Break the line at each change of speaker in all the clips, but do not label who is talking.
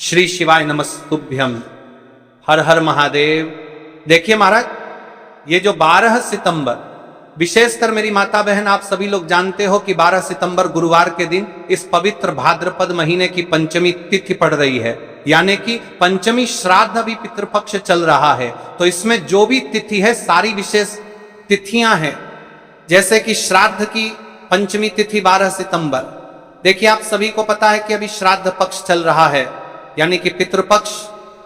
श्री शिवाय नमस्तुभ्यम। हर हर महादेव। देखिए महाराज, ये जो 12 सितंबर, विशेषकर मेरी माता बहन आप सभी लोग जानते हो कि 12 सितंबर गुरुवार के दिन इस पवित्र भाद्रपद महीने की पंचमी तिथि पड़ रही है, यानी कि पंचमी श्राद्ध अभी पितृपक्ष चल रहा है। तो इसमें जो भी तिथि है सारी विशेष तिथियां हैं, जैसे कि श्राद्ध की पंचमी तिथि 12 सितंबर। देखिए आप सभी को पता है कि अभी श्राद्ध पक्ष चल रहा है, यानी कि पितृपक्ष,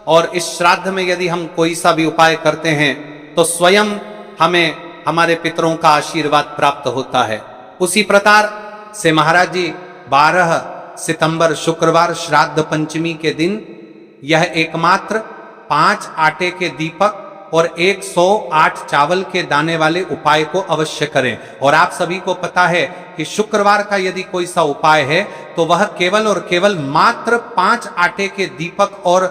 और इस श्राद्ध में यदि हम कोई सा भी उपाय करते हैं तो स्वयं हमें हमारे पितरों का आशीर्वाद प्राप्त होता है। उसी प्रकार से महाराज जी 12 सितंबर शुक्रवार श्राद्ध पंचमी के दिन यह एकमात्र 5 आटे के दीपक और 108 चावल के दाने वाले उपाय को अवश्य करें। और आप सभी को पता है कि शुक्रवार का यदि कोई सा उपाय है तो वह केवल और केवल मात्र 5 आटे के दीपक और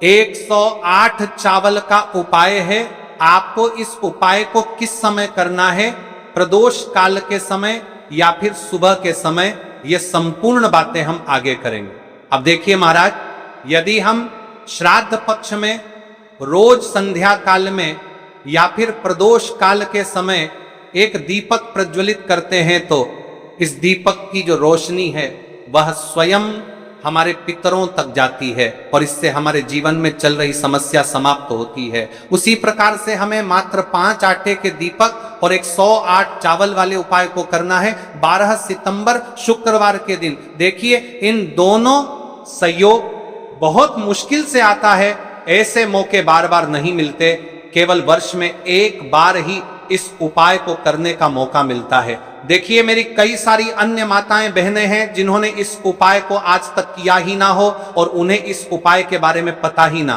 108 चावल का उपाय है। आपको इस उपाय को किस समय करना है, प्रदोष काल के समय या फिर सुबह के समय, ये संपूर्ण बातें हम आगे करेंगे। अब देखिए महाराज, यदि हम श्राद्ध पक्ष में रोज संध्या काल में या फिर प्रदोष काल के समय एक दीपक प्रज्वलित करते हैं तो इस दीपक की जो रोशनी है वह स्वयं हमारे पितरों तक जाती है और इससे हमारे जीवन में चल रही समस्या समाप्त होती है। उसी प्रकार से हमें मात्र 5 आटे के दीपक और 108 चावल वाले उपाय को करना है 12 सितंबर शुक्रवार के दिन। देखिए इन दोनों संयोग बहुत मुश्किल से आता है, ऐसे मौके बार बार नहीं मिलते, केवल वर्ष में एक बार ही इस उपाय को करने का मौका मिलता है। देखिए मेरी कई सारी अन्य माताएं बहनें हैं जिन्होंने इस उपाय को आज तक किया ही ना हो और उन्हें इस उपाय के बारे में पता ही ना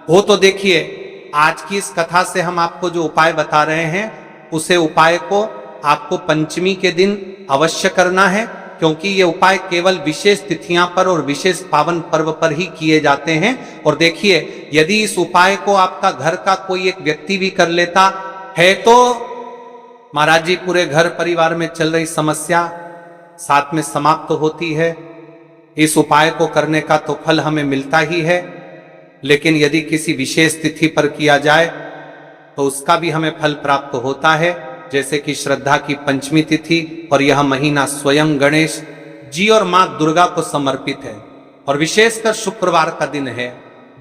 हो। तो देखिए आज की इस कथा से हम आपको जो उपाय बता रहे हैं उसे उपाय को आपको पंचमी के दिन अवश्य करना है, क्योंकि ये उपाय केवल विशेष तिथियां पर और विशेष पावन पर्व पर ही किए जाते हैं। और देखिए यदि इस उपाय को आपका घर का कोई एक व्यक्ति भी कर लेता है तो महाराज जी पूरे घर परिवार में चल रही समस्या साथ में समाप्त होती है। इस उपाय को करने का तो फल हमें मिलता ही है, लेकिन यदि किसी विशेष तिथि पर किया जाए तो उसका भी हमें फल प्राप्त होता है, जैसे कि श्रद्धा की पंचमी तिथि। और यह महीना स्वयं गणेश जी और मां दुर्गा को समर्पित है और विशेषकर शुक्रवार का दिन है,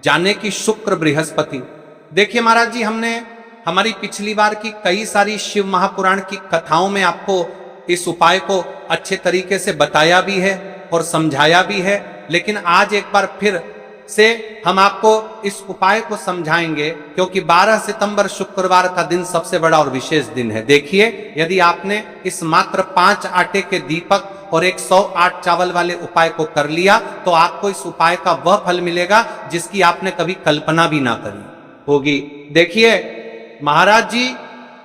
जाने की शुक्र बृहस्पति। देखिए महाराज जी, हमने हमारी पिछली बार की कई सारी शिव महापुराण की कथाओं में आपको इस उपाय को अच्छे तरीके से बताया भी है और समझाया भी है, लेकिन आज एक बार फिर से हम आपको इस उपाय को समझाएंगे, क्योंकि 12 सितंबर शुक्रवार का दिन सबसे बड़ा और विशेष दिन है। देखिए यदि आपने इस मात्र 5 आटे के दीपक और 108 चावल वाले उपाय को कर लिया तो आपको इस उपाय का वह फल मिलेगा जिसकी आपने कभी कल्पना भी ना करी होगी। देखिए महाराज जी,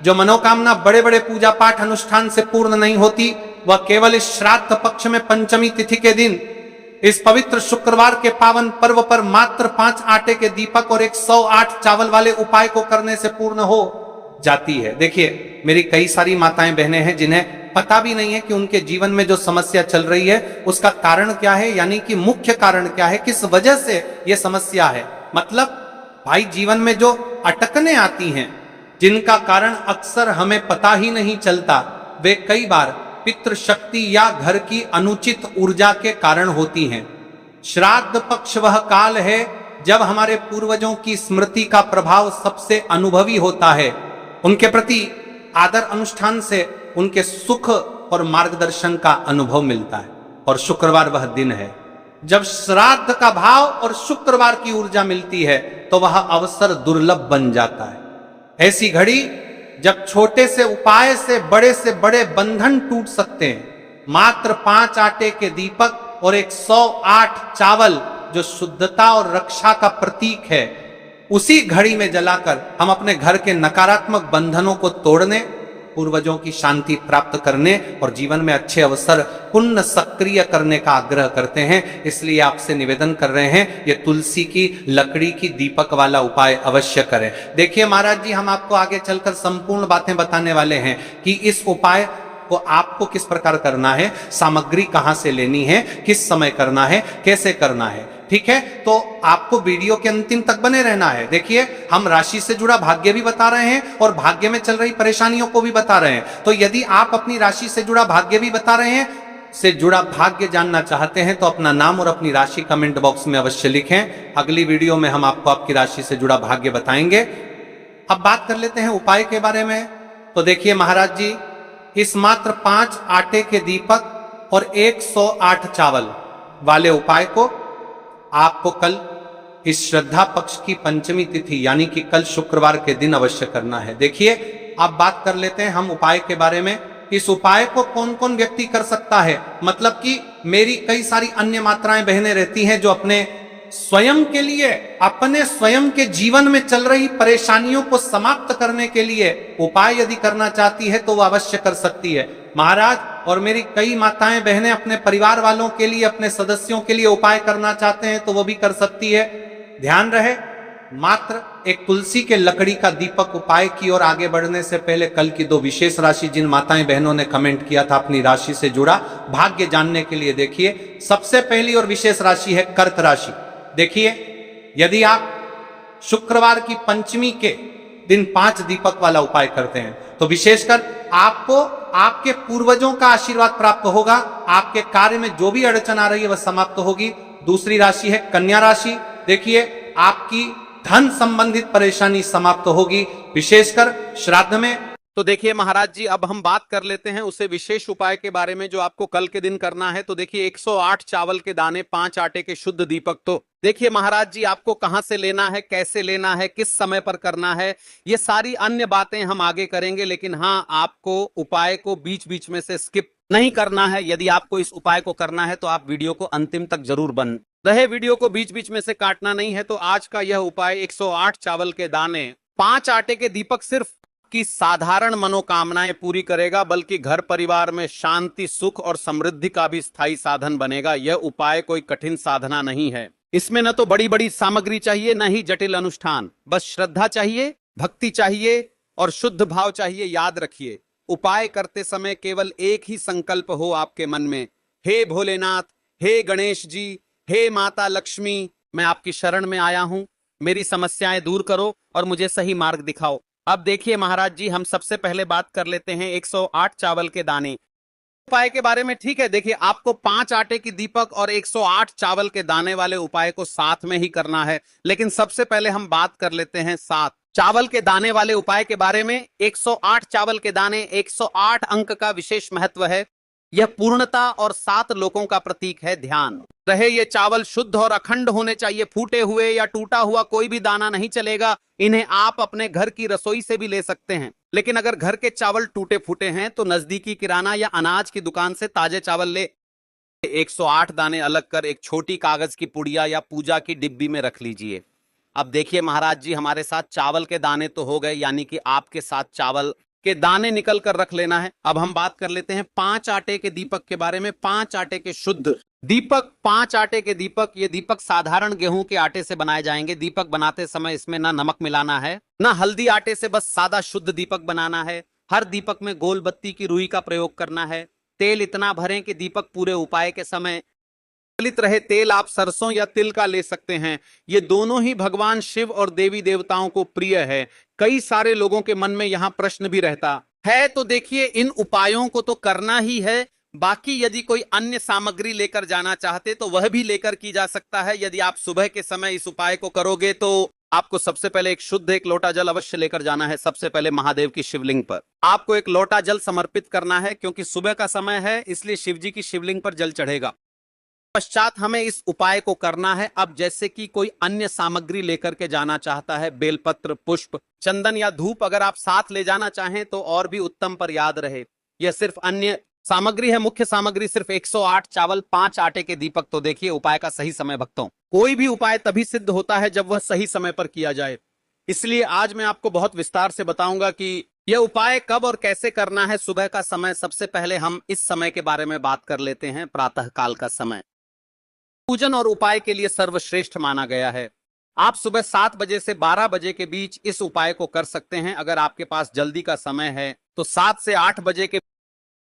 जो मनोकामना बड़े बड़े पूजा पाठ अनुष्ठान से पूर्ण नहीं होती, वह केवल इस श्राद्ध पक्ष में पंचमी तिथि के दिन इस पवित्र शुक्रवार के पावन पर्व पर मात्र 5 आटे के दीपक और 108 चावल वाले उपाय को करने से पूर्ण हो जाती है। देखिए मेरी कई सारी माताएं बहनें हैं जिन्हें पता भी नहीं है कि उनके जीवन में जो समस्या चल रही है उसका कारण क्या है, यानी कि मुख्य कारण क्या है, किस वजह से यह समस्या है। मतलब भाई जीवन में जो अटकने आती हैं जिनका कारण अक्सर हमें पता ही नहीं चलता, वे कई बार पितृ शक्ति या घर की अनुचित ऊर्जा के कारण होती हैं। श्राद्ध पक्ष वह काल है जब हमारे पूर्वजों की स्मृति का प्रभाव सबसे अनुभवी होता है, उनके प्रति आदर अनुष्ठान से उनके सुख और मार्गदर्शन का अनुभव मिलता है। और शुक्रवार वह दिन है जब श्राद्ध का भाव और शुक्रवार की ऊर्जा मिलती है तो वह अवसर दुर्लभ बन जाता है। ऐसी घड़ी जब छोटे से उपाय से बड़े बंधन टूट सकते हैं। मात्र 5 आटे के दीपक और 108 चावल जो शुद्धता और रक्षा का प्रतीक है, उसी घड़ी में जलाकर हम अपने घर के नकारात्मक बंधनों को तोड़ने, पूर्वजों की शांति प्राप्त करने और जीवन में अच्छे अवसर पुण्य सक्रिय करने का आग्रह करते हैं। इसलिए आपसे निवेदन कर रहे हैं, ये तुलसी की लकड़ी की दीपक वाला उपाय अवश्य करें। देखिए महाराज जी, हम आपको आगे चलकर संपूर्ण बातें बताने वाले हैं कि इस उपाय को आपको किस प्रकार करना है, सामग्री कहां से लेनी है, किस समय करना है, कैसे करना है। ठीक है, तो आपको वीडियो के अंतिम तक बने रहना है। देखिए, हम राशि से जुड़ा भाग्य भी बता रहे हैं और भाग्य में चल रही परेशानियों को भी बता रहे हैं। तो यदि आप अपनी राशि से जुड़ा भाग्य भी बता रहे हैं, से जुड़ा भाग्य जानना चाहते हैं, तो अपना नाम और अपनी राशि कमेंट बॉक्स में अवश्य लिखें। अगली वीडियो में हम आपको आपकी राशि से जुड़ा भाग्य बताएंगे। अब बात कर लेते हैं उपाय के बारे में। तो देखिए महाराज जी, इस मात्र 5 आटे के दीपक और 108 चावल वाले उपाय को आपको कल इस श्रद्धा पक्ष की पंचमी तिथि यानी कि कल शुक्रवार के दिन अवश्य करना है। देखिए, अब बात कर लेते हैं हम उपाय के बारे में। इस उपाय को कौन कौन व्यक्ति कर सकता है, मतलब कि मेरी कई सारी अन्य मात्राएं बहनें रहती हैं जो अपने स्वयं के लिए, अपने स्वयं के जीवन में चल रही परेशानियों को समाप्त करने के लिए उपाय यदि करना चाहती है तो वह अवश्य कर सकती है महाराज। और मेरी कई माताएं बहनें अपने परिवार वालों के लिए, अपने सदस्यों के लिए उपाय करना चाहते हैं तो वो भी कर सकती है। ध्यान रहे, मात्र एक तुलसी के लकड़ी का दीपक उपाय की ओर आगे बढ़ने से पहले कल की 2 विशेष राशि जिन माताएं बहनों ने कमेंट किया था अपनी राशि से जुड़ा भाग्य जानने के लिए, देखिए सबसे पहली और विशेष राशि है कर्क राशि। देखिए, यदि आप शुक्रवार की पंचमी के दिन 5 दीपक वाला उपाय करते हैं तो विशेषकर आपको आपके पूर्वजों का आशीर्वाद प्राप्त होगा, आपके कार्य में जो भी अड़चन आ रही है वह समाप्त होगी। दूसरी राशि है कन्या राशि। देखिए, आपकी धन संबंधित परेशानी समाप्त होगी, विशेषकर श्राद्ध में।
तो देखिए महाराज जी, अब हम बात कर लेते हैं उसे विशेष उपाय के बारे में जो आपको कल के दिन करना है। तो देखिए, 108 चावल के दाने, 5 आटे के शुद्ध दीपक। तो देखिए महाराज जी, आपको कहां से लेना है, कैसे लेना है, किस समय पर करना है, ये सारी अन्य बातें हम आगे करेंगे। लेकिन हाँ, आपको उपाय को बीच बीच में से स्किप नहीं करना है। यदि आपको इस उपाय को करना है तो आप वीडियो को अंतिम तक जरूर बन रहे, वीडियो को बीच बीच में से काटना नहीं है। तो आज का यह उपाय 108 चावल के दाने, 5 आटे के दीपक सिर्फ की साधारण मनोकामनाएं पूरी करेगा, बल्कि घर परिवार में शांति, सुख और समृद्धि का भी स्थायी साधन बनेगा। यह उपाय कोई कठिन साधना नहीं है। इसमें न तो बड़ी बड़ी सामग्री चाहिए, न ही जटिल अनुष्ठान, बस श्रद्धा चाहिए, भक्ति चाहिए और शुद्ध भाव चाहिए। याद रखिए, उपाय करते समय केवल एक ही संकल्प हो आपके मन में, हे भोलेनाथ, हे गणेश जी, हे माता लक्ष्मी, मैं आपकी शरण में आया हूं, मेरी समस्याएं दूर करो और मुझे सही मार्ग दिखाओ। अब देखिए महाराज जी, हम सबसे पहले बात कर लेते हैं 108 चावल के दाने उपाय के बारे में। ठीक है, देखिए, आपको 5 आटे की दीपक और 108 चावल के दाने वाले उपाय को साथ में ही करना है। लेकिन सबसे पहले हम बात कर लेते हैं 7 चावल के दाने वाले उपाय के बारे में। 108 चावल के दाने, 108 अंक का विशेष महत्व है। यह पूर्णता और 7 लोकों का प्रतीक है। ध्यान रहे, ये चावल शुद्ध और अखंड होने चाहिए। फूटे हुए या टूटा हुआ कोई भी दाना नहीं चलेगा। इन्हें आप अपने घर की रसोई से भी ले सकते हैं। लेकिन अगर घर के चावल टूटे फूटे हैं तो नजदीकी किराना या अनाज की दुकान से ताजे चावल ले 108 दाने अलग कर एक छोटी कागज की पुड़िया या पूजा की डिब्बी में रख लीजिए। अब देखिए महाराज जी, हमारे साथ चावल के दाने तो हो गए, यानी कि आपके साथ चावल के दाने निकल कर रख लेना है। अब हम बात कर लेते हैं 5 आटे के दीपक के बारे में। 5 आटे के शुद्ध दीपक, 5 आटे के दीपक, ये दीपक साधारण गेहूं के आटे से बनाए जाएंगे। दीपक बनाते समय इसमें ना नमक मिलाना है, ना हल्दी, आटे से बस सादा शुद्ध दीपक बनाना है। हर दीपक में गोल बत्ती की रुई का प्रयोग करना है। तेल इतना भरें कि दीपक पूरे उपाय के समय प्रज्वलित रहे। तेल आप सरसों या तिल का ले सकते हैं। ये दोनों ही भगवान शिव और देवी देवताओं को प्रिय है। कई सारे लोगों के मन में यहां प्रश्न भी रहता है। तो देखिए, इन उपायों को तो करना ही है। बाकी यदि कोई अन्य सामग्री लेकर जाना चाहते तो वह भी लेकर की जा सकता है। यदि आप सुबह के समय इस उपाय को करोगे तो आपको सबसे पहले एक लोटा जल अवश्य लेकर जाना है। सबसे पहले महादेव की शिवलिंग पर आपको एक लोटा जल समर्पित करना है, क्योंकि सुबह का समय है, इसलिए शिव जी की शिवलिंग पर जल चढ़ेगा। पश्चात हमें इस उपाय को करना है। अब जैसे कि कोई अन्य सामग्री लेकर के जाना चाहता है, बेलपत्र, पुष्प, चंदन या धूप अगर आप साथ ले जाना चाहें तो और भी उत्तम, पर याद रहे यह सिर्फ अन्य सामग्री है। मुख्य सामग्री सिर्फ 108 चावल, 5 आटे के दीपक। तो देखिए, उपाय का सही समय भक्तों, कोई भी उपाय तभी सिद्ध होता है जब वह सही समय पर किया जाए। इसलिए आज मैं आपको बहुत विस्तार से बताऊंगा कि यह उपाय कब और कैसे करना है। सुबह का समय, सबसे पहले हम इस समय के बारे में बात कर लेते हैं, प्रातः काल का समय पूजन और उपाय के लिए सर्वश्रेष्ठ माना गया है। आप सुबह 7 बजे से 12 बजे के बीच इस उपाय को कर सकते हैं। अगर आपके पास जल्दी का समय है तो 7 से 8 बजे के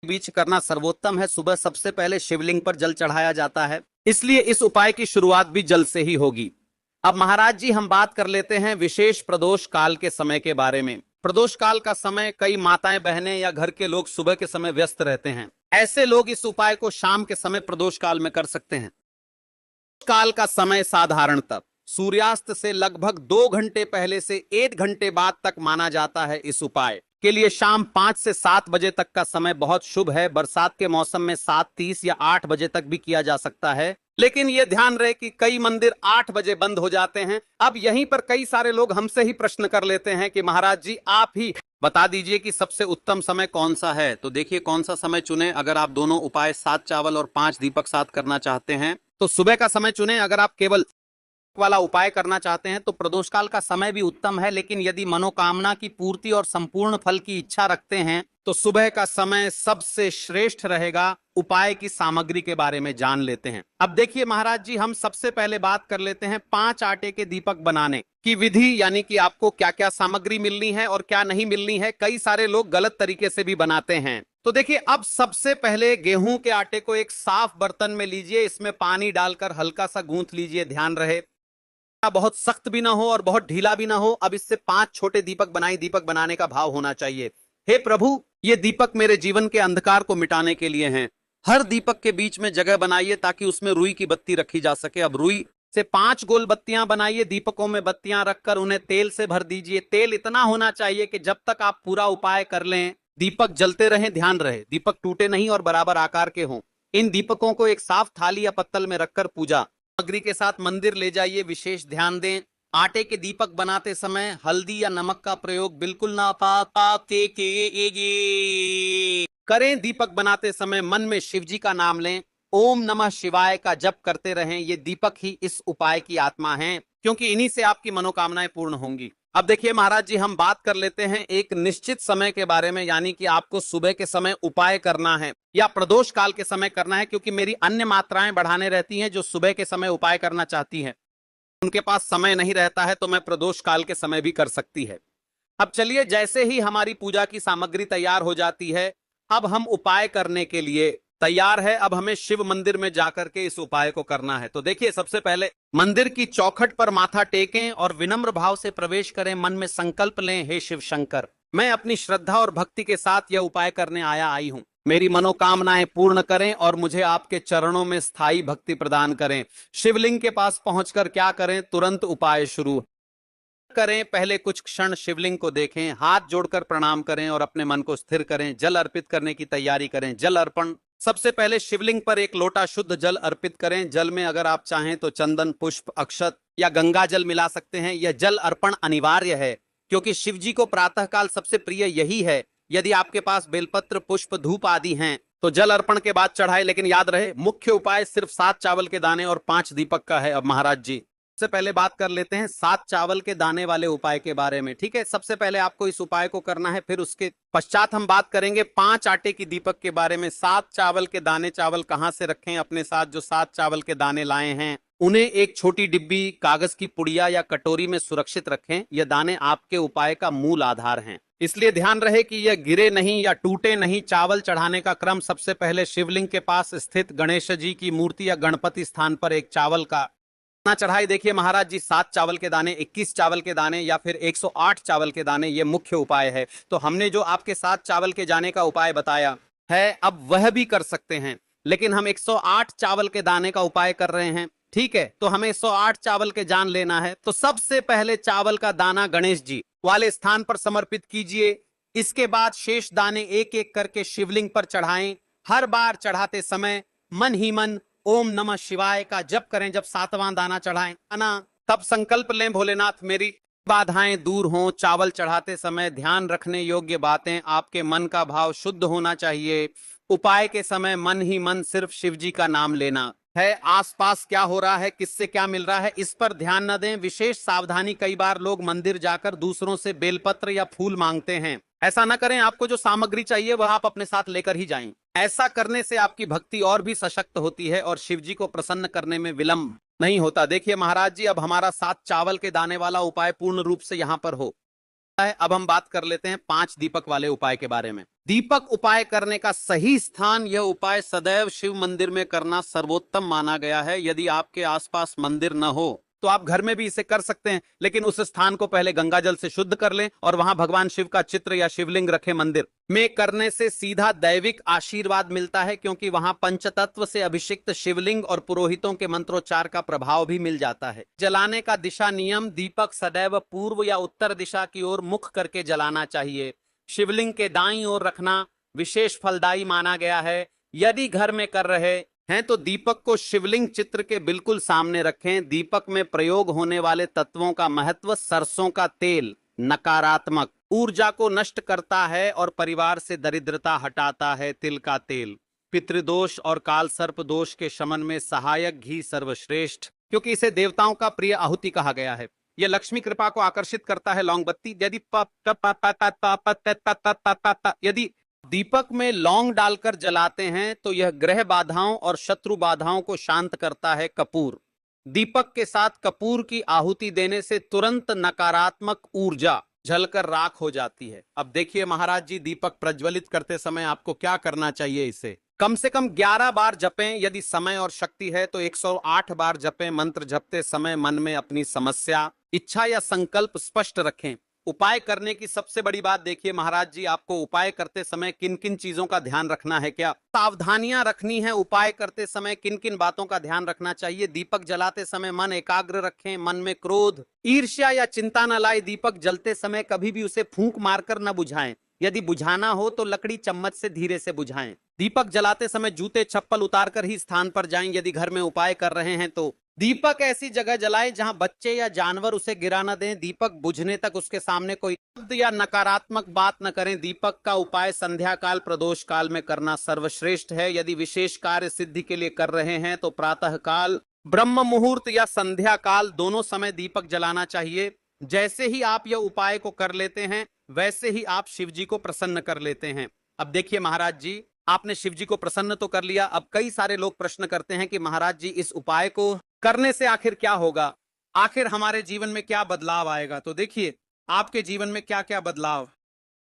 बीच करना सर्वोत्तम है। सुबह सबसे पहले शिवलिंग पर जल चढ़ाया जाता है, इसलिए इस उपाय की शुरुआत भी जल से ही होगी। अब महाराज जी हम बात कर लेते हैं विशेष प्रदोष काल के समय के बारे में। प्रदोष काल का समय कई माताएं बहनें या घर के लोग सुबह के समय व्यस्त रहते हैं। ऐसे लोग इस उपाय को शाम के समय प्रदोष काल में कर सकते हैं। काल का समय साधारणतः सूर्यास्त से लगभग 2 घंटे पहले से 1 घंटे बाद तक माना जाता है। इस उपाय के लिए शाम 5 से 7 बजे तक का समय बहुत शुभ है। बरसात के मौसम में 7:30 या 8 बजे तक भी किया जा सकता है, लेकिन यह ध्यान रहे कि कई मंदिर 8 बजे बंद हो जाते हैं। अब यहीं पर कई सारे लोग हमसे ही प्रश्न कर लेते हैं कि महाराज जी आप ही बता दीजिए कि सबसे उत्तम समय कौन सा है। तो देखिए कौन सा समय चुने। अगर आप दोनों उपाय 7 चावल और 5 दीपक साथ करना चाहते हैं तो सुबह का समय चुने। अगर आप केवल वाला उपाय करना चाहते हैं तो प्रदोष काल का समय भी उत्तम है, लेकिन यदि मनोकामना की पूर्ति और संपूर्ण फल की इच्छा रखते हैं तो सुबह का समय सबसे श्रेष्ठ रहेगा। उपाय की सामग्री के बारे में जान लेते हैं। अब देखिए महाराज जी हम सबसे पहले बात कर लेते हैं 5 आटे के दीपक बनाने की विधि, यानी कि आपको क्या क्या सामग्री मिलनी है और क्या नहीं मिलनी है। कई सारे लोग गलत तरीके से भी बनाते हैं। तो देखिए अब सबसे पहले गेहूं के आटे को एक साफ बर्तन में लीजिए, इसमें पानी डालकर हल्का सा गूंथ लीजिए। ध्यान रहे बहुत सख्त भी ना हो और बहुत ढीला भी ना हो। अब इससे 5 छोटे दीपक बनाए। दीपक बनाने का भाव होना चाहिए, हे प्रभु ये दीपक मेरे जीवन के अंधकार को मिटाने के लिए हैं। हर दीपक के बीच में जगह बनाइए ताकि उसमें रुई की बत्ती रखी जा सके। अब रुई से 5 गोल बत्तियां बनाइए। दीपकों में बत्तियां रखकर उन्हें तेल से भर दीजिए। तेल इतना होना चाहिए कि जब तक आप पूरा उपाय कर लें दीपक जलते रहें। ध्यान रहे दीपक टूटे नहीं और बराबर आकार के हों। इन दीपकों को एक साफ थाली या पत्तल में रखकर पूजा सामग्री के साथ मंदिर ले जाइए। विशेष ध्यान दें आटे के दीपक बनाते समय हल्दी या नमक का प्रयोग बिल्कुल ना करें। दीपक बनाते समय मन में शिव जी का नाम लें। ओम नमः शिवाय का जप करते रहें। ये दीपक ही इस उपाय की आत्मा हैं, क्योंकि इन्हीं से आपकी मनोकामनाएं पूर्ण होंगी। अब देखिए महाराज जी हम बात कर लेते हैं एक निश्चित समय के बारे में, यानी कि आपको सुबह के समय उपाय करना है या प्रदोष काल के समय करना है। क्योंकि मेरी अन्य मात्राएं बढ़ाने रहती हैं जो सुबह के समय उपाय करना चाहती हैं, उनके पास समय नहीं रहता है, तो मैं प्रदोष काल के समय भी कर सकती है। अब चलिए जैसे ही हमारी पूजा की सामग्री तैयार हो जाती है, अब हम उपाय करने के लिए तैयार है। अब हमें शिव मंदिर में जाकर के इस उपाय को करना है। तो देखिए सबसे पहले मंदिर की चौखट पर माथा टेकें और विनम्र भाव से प्रवेश करें। मन में संकल्प लें, हे शिव शंकर मैं अपनी श्रद्धा और भक्ति के साथ यह उपाय करने आई हूं। मेरी मनोकामनाएं पूर्ण करें और मुझे आपके चरणों में स्थायी भक्ति प्रदान करें। शिवलिंग के पास पहुंचकर क्या करें, तुरंत उपाय शुरू करें। पहले कुछ क्षण शिवलिंग को देखें, हाथ जोड़कर प्रणाम करें और अपने मन को स्थिर करें। जल अर्पित करने की तैयारी करें। जल अर्पण सबसे पहले शिवलिंग पर 1 लोटा शुद्ध जल अर्पित करें। जल में अगर आप चाहें तो चंदन, पुष्प, अक्षत या गंगा जल मिला सकते हैं। यह जल अर्पण अनिवार्य है क्योंकि शिव जी को प्रातःकाल सबसे प्रिय यही है। यदि आपके पास बेलपत्र, पुष्प, धूप आदि हैं तो जल अर्पण के बाद चढ़ाए। लेकिन याद रहे मुख्य उपाय सिर्फ 7 चावल के दाने और 5 दीपक का है। अब महाराज जी सबसे पहले बात कर लेते हैं 7 चावल के दाने वाले उपाय के बारे में। ठीक है, सबसे पहले आपको इस उपाय को करना है, फिर उसके पश्चात हम बात करेंगे 5 आटे की दीपक के बारे में। 7 चावल के दाने चावल कहां से रखें अपने साथ। जो 7 चावल के दाने लाए हैं उन्हें एक छोटी डिब्बी, कागज की पुड़िया या कटोरी में सुरक्षित रखें। यह दाने आपके उपाय का मूल आधार हैं, इसलिए ध्यान रहे कि यह गिरे नहीं या टूटे नहीं। चावल चढ़ाने का क्रम सबसे पहले शिवलिंग के पास स्थित गणेश जी की मूर्ति या गणपति स्थान पर एक चावल का दाना चढ़ाई। देखिए महाराज जी 7 चावल के दाने, 21 चावल के दाने या फिर 108 चावल के दाने, ये मुख्य उपाय है। तो हमने जो आपके 7 चावल के जाने का उपाय बताया है अब वह भी कर सकते हैं, लेकिन हम 108 चावल के दाने का उपाय कर रहे हैं। ठीक है, तो हमें 108 चावल के जान लेना है। तो सबसे पहले चावल का दाना गणेश जी वाले स्थान पर समर्पित कीजिए। इसके बाद शेष दाने एक एक करके शिवलिंग पर चढ़ाएं। हर बार चढ़ाते समय मन ही मन ओम नमः शिवाय का जप करें। जब 7वां दाना चढ़ाएं तब संकल्प लें, भोलेनाथ मेरी बाधाएं दूर हों। चावल चढ़ाते समय ध्यान रखने योग्य बातें, आपके मन का भाव शुद्ध होना चाहिए। उपाय के समय मन ही मन सिर्फ शिव जी का नाम लेना है। आसपास क्या हो रहा है, किससे क्या मिल रहा है, इस पर ध्यान न दें। विशेष सावधानी, कई बार लोग मंदिर जाकर दूसरों से बेलपत्र या फूल मांगते हैं। ऐसा न करें। आपको जो सामग्री चाहिए वह आप अपने साथ लेकर ही जाएं। ऐसा करने से आपकी भक्ति और भी सशक्त होती है और शिव जी को प्रसन्न करने में विलंब नहीं होता। देखिए महाराज जी अब हमारा 7 चावल के दाने वाला उपाय पूर्ण रूप से यहाँ पर हो है। अब हम बात कर लेते हैं 5 दीपक वाले उपाय के बारे में। दीपक उपाय करने का सही स्थान, यह उपाय सदैव शिव मंदिर में करना सर्वोत्तम माना गया है। यदि आपके आसपास मंदिर न हो तो आप घर में भी इसे कर सकते हैं, लेकिन उस स्थान को पहले गंगा जल से शुद्ध कर लें और वहां भगवान शिव का चित्र या शिवलिंग रखें। मंदिर में करने से सीधा दैविक आशीर्वाद मिलता है, क्योंकि वहां पंचतत्व से अभिषिक्त शिवलिंग और पुरोहितों के मंत्रोच्चार का प्रभाव भी मिल जाता है। जलाने का दिशा नियम, दीपक सदैव पूर्व या उत्तर दिशा की ओर मुख करके जलाना चाहिए। शिवलिंग के दाईं ओर रखना विशेष फलदायी माना गया है। यदि घर में कर रहे हैं तो दीपक को शिवलिंग चित्र के बिल्कुल सामने रखें। दीपक में प्रयोग होने वाले तत्वों का महत्व, सरसों का तेल नकारात्मक ऊर्जा को नष्ट करता है और परिवार से दरिद्रता हटाता है। तिल का तेल पितृदोष और काल सर्प दोष के शमन में सहायक। घी सर्वश्रेष्ठ, क्योंकि इसे देवताओं का प्रिय आहुति कहा गया है। यह लक्ष्मी कृपा को आकर्षित करता है। लौंग बत्ती, यदि दीपक में लौंग डालकर जलाते हैं तो यह ग्रह बाधाओं और शत्रु बाधाओं को शांत करता है। कपूर, दीपक के साथ कपूर की आहुति देने से तुरंत नकारात्मक ऊर्जा जलकर राख हो जाती है। अब देखिए महाराज जी, दीपक प्रज्वलित करते समय आपको क्या करना चाहिए। इसे कम से कम 11 बार जपें। यदि समय और शक्ति है तो 108 बार जपें। मंत्र जपते समय मन में अपनी समस्या, इच्छा या संकल्प स्पष्ट रखें। उपाय करने की सबसे बड़ी बात देखिए महाराज जी, आपको उपाय करते समय किन किन चीजों का ध्यान रखना है, क्या सावधानियां रखनी है। उपाय करते समय किन किन बातों का ध्यान रखना चाहिए। दीपक जलाते समय मन एकाग्र रखें। मन में क्रोध, ईर्ष्या या चिंता न लाए। दीपक जलते समय कभी भी उसे फूंक मारकर न बुझाएं। यदि बुझाना हो तो लकड़ी चम्मच से धीरे से बुझाएं। दीपक जलाते समय जूते चप्पल उतारकर ही स्थान पर जाएं। यदि घर में उपाय कर रहे हैं तो दीपक ऐसी जगह जलाएं जहां बच्चे या जानवर उसे गिरा न दें। दीपक बुझने तक उसके सामने कोई शब्द या नकारात्मक बात न करें। दीपक का उपाय संध्या काल, प्रदोष काल में करना सर्वश्रेष्ठ है। यदि विशेष कार्य सिद्धि के लिए कर रहे हैं तो प्रातः काल, ब्रह्म मुहूर्त या संध्या काल, दोनों समय दीपक जलाना चाहिए। जैसे ही आप यह उपाय को कर लेते हैं वैसे ही आप शिव जी को प्रसन्न कर लेते हैं। अब देखिए महाराज जी, आपने शिव जी को प्रसन्न तो कर लिया। अब कई सारे लोग प्रश्न करते हैं कि महाराज जी, इस उपाय को करने से आखिर क्या होगा, आखिर हमारे जीवन में क्या बदलाव आएगा। तो देखिए, आपके जीवन में क्या क्या बदलाव,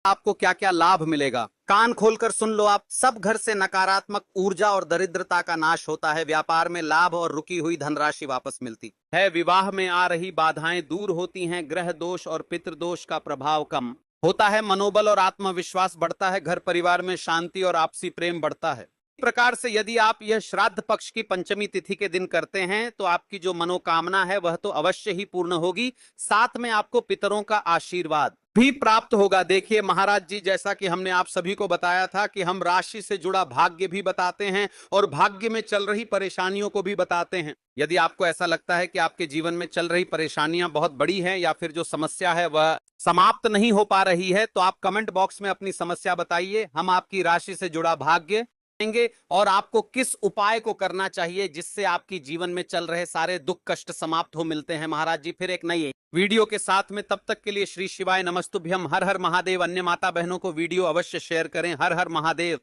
आपको क्या क्या लाभ मिलेगा, कान खोलकर सुन लो आप। सब घर से नकारात्मक ऊर्जा और दरिद्रता का नाश होता है। व्यापार में लाभ और रुकी हुई धनराशि वापस मिलती है। विवाह में आ रही बाधाएं दूर होती हैं। ग्रह दोष और पितृदोष का प्रभाव कम होता है। मनोबल और आत्मविश्वास बढ़ता है। घर परिवार में शांति और आपसी प्रेम बढ़ता है। इस प्रकार से यदि आप यह श्राद्ध पक्ष की पंचमी तिथि के दिन करते हैं तो आपकी जो मनोकामना है वह तो अवश्य ही पूर्ण होगी। साथ में आपको पितरों का आशीर्वाद भी प्राप्त होगा। देखिए महाराज जी, जैसा कि हमने आप सभी को बताया था कि हम राशि से जुड़ा भाग्य भी बताते हैं और भाग्य में चल रही परेशानियों को भी बताते हैं। यदि आपको ऐसा लगता है कि आपके जीवन में चल रही परेशानियां बहुत बड़ी हैं या फिर जो समस्या है वह समाप्त नहीं हो पा रही है, तो आप कमेंट बॉक्स में अपनी समस्या बताइए। हम आपकी राशि से जुड़ा भाग्य और आपको किस उपाय को करना चाहिए जिससे आपकी जीवन में चल रहे सारे दुख कष्ट समाप्त हो मिलते हैं। महाराज जी फिर एक नई वीडियो के साथ में, तब तक के लिए श्री शिवाय नमस्तुभ्यम। हर हर महादेव। अन्य माता बहनों को वीडियो अवश्य शेयर करें। हर हर महादेव।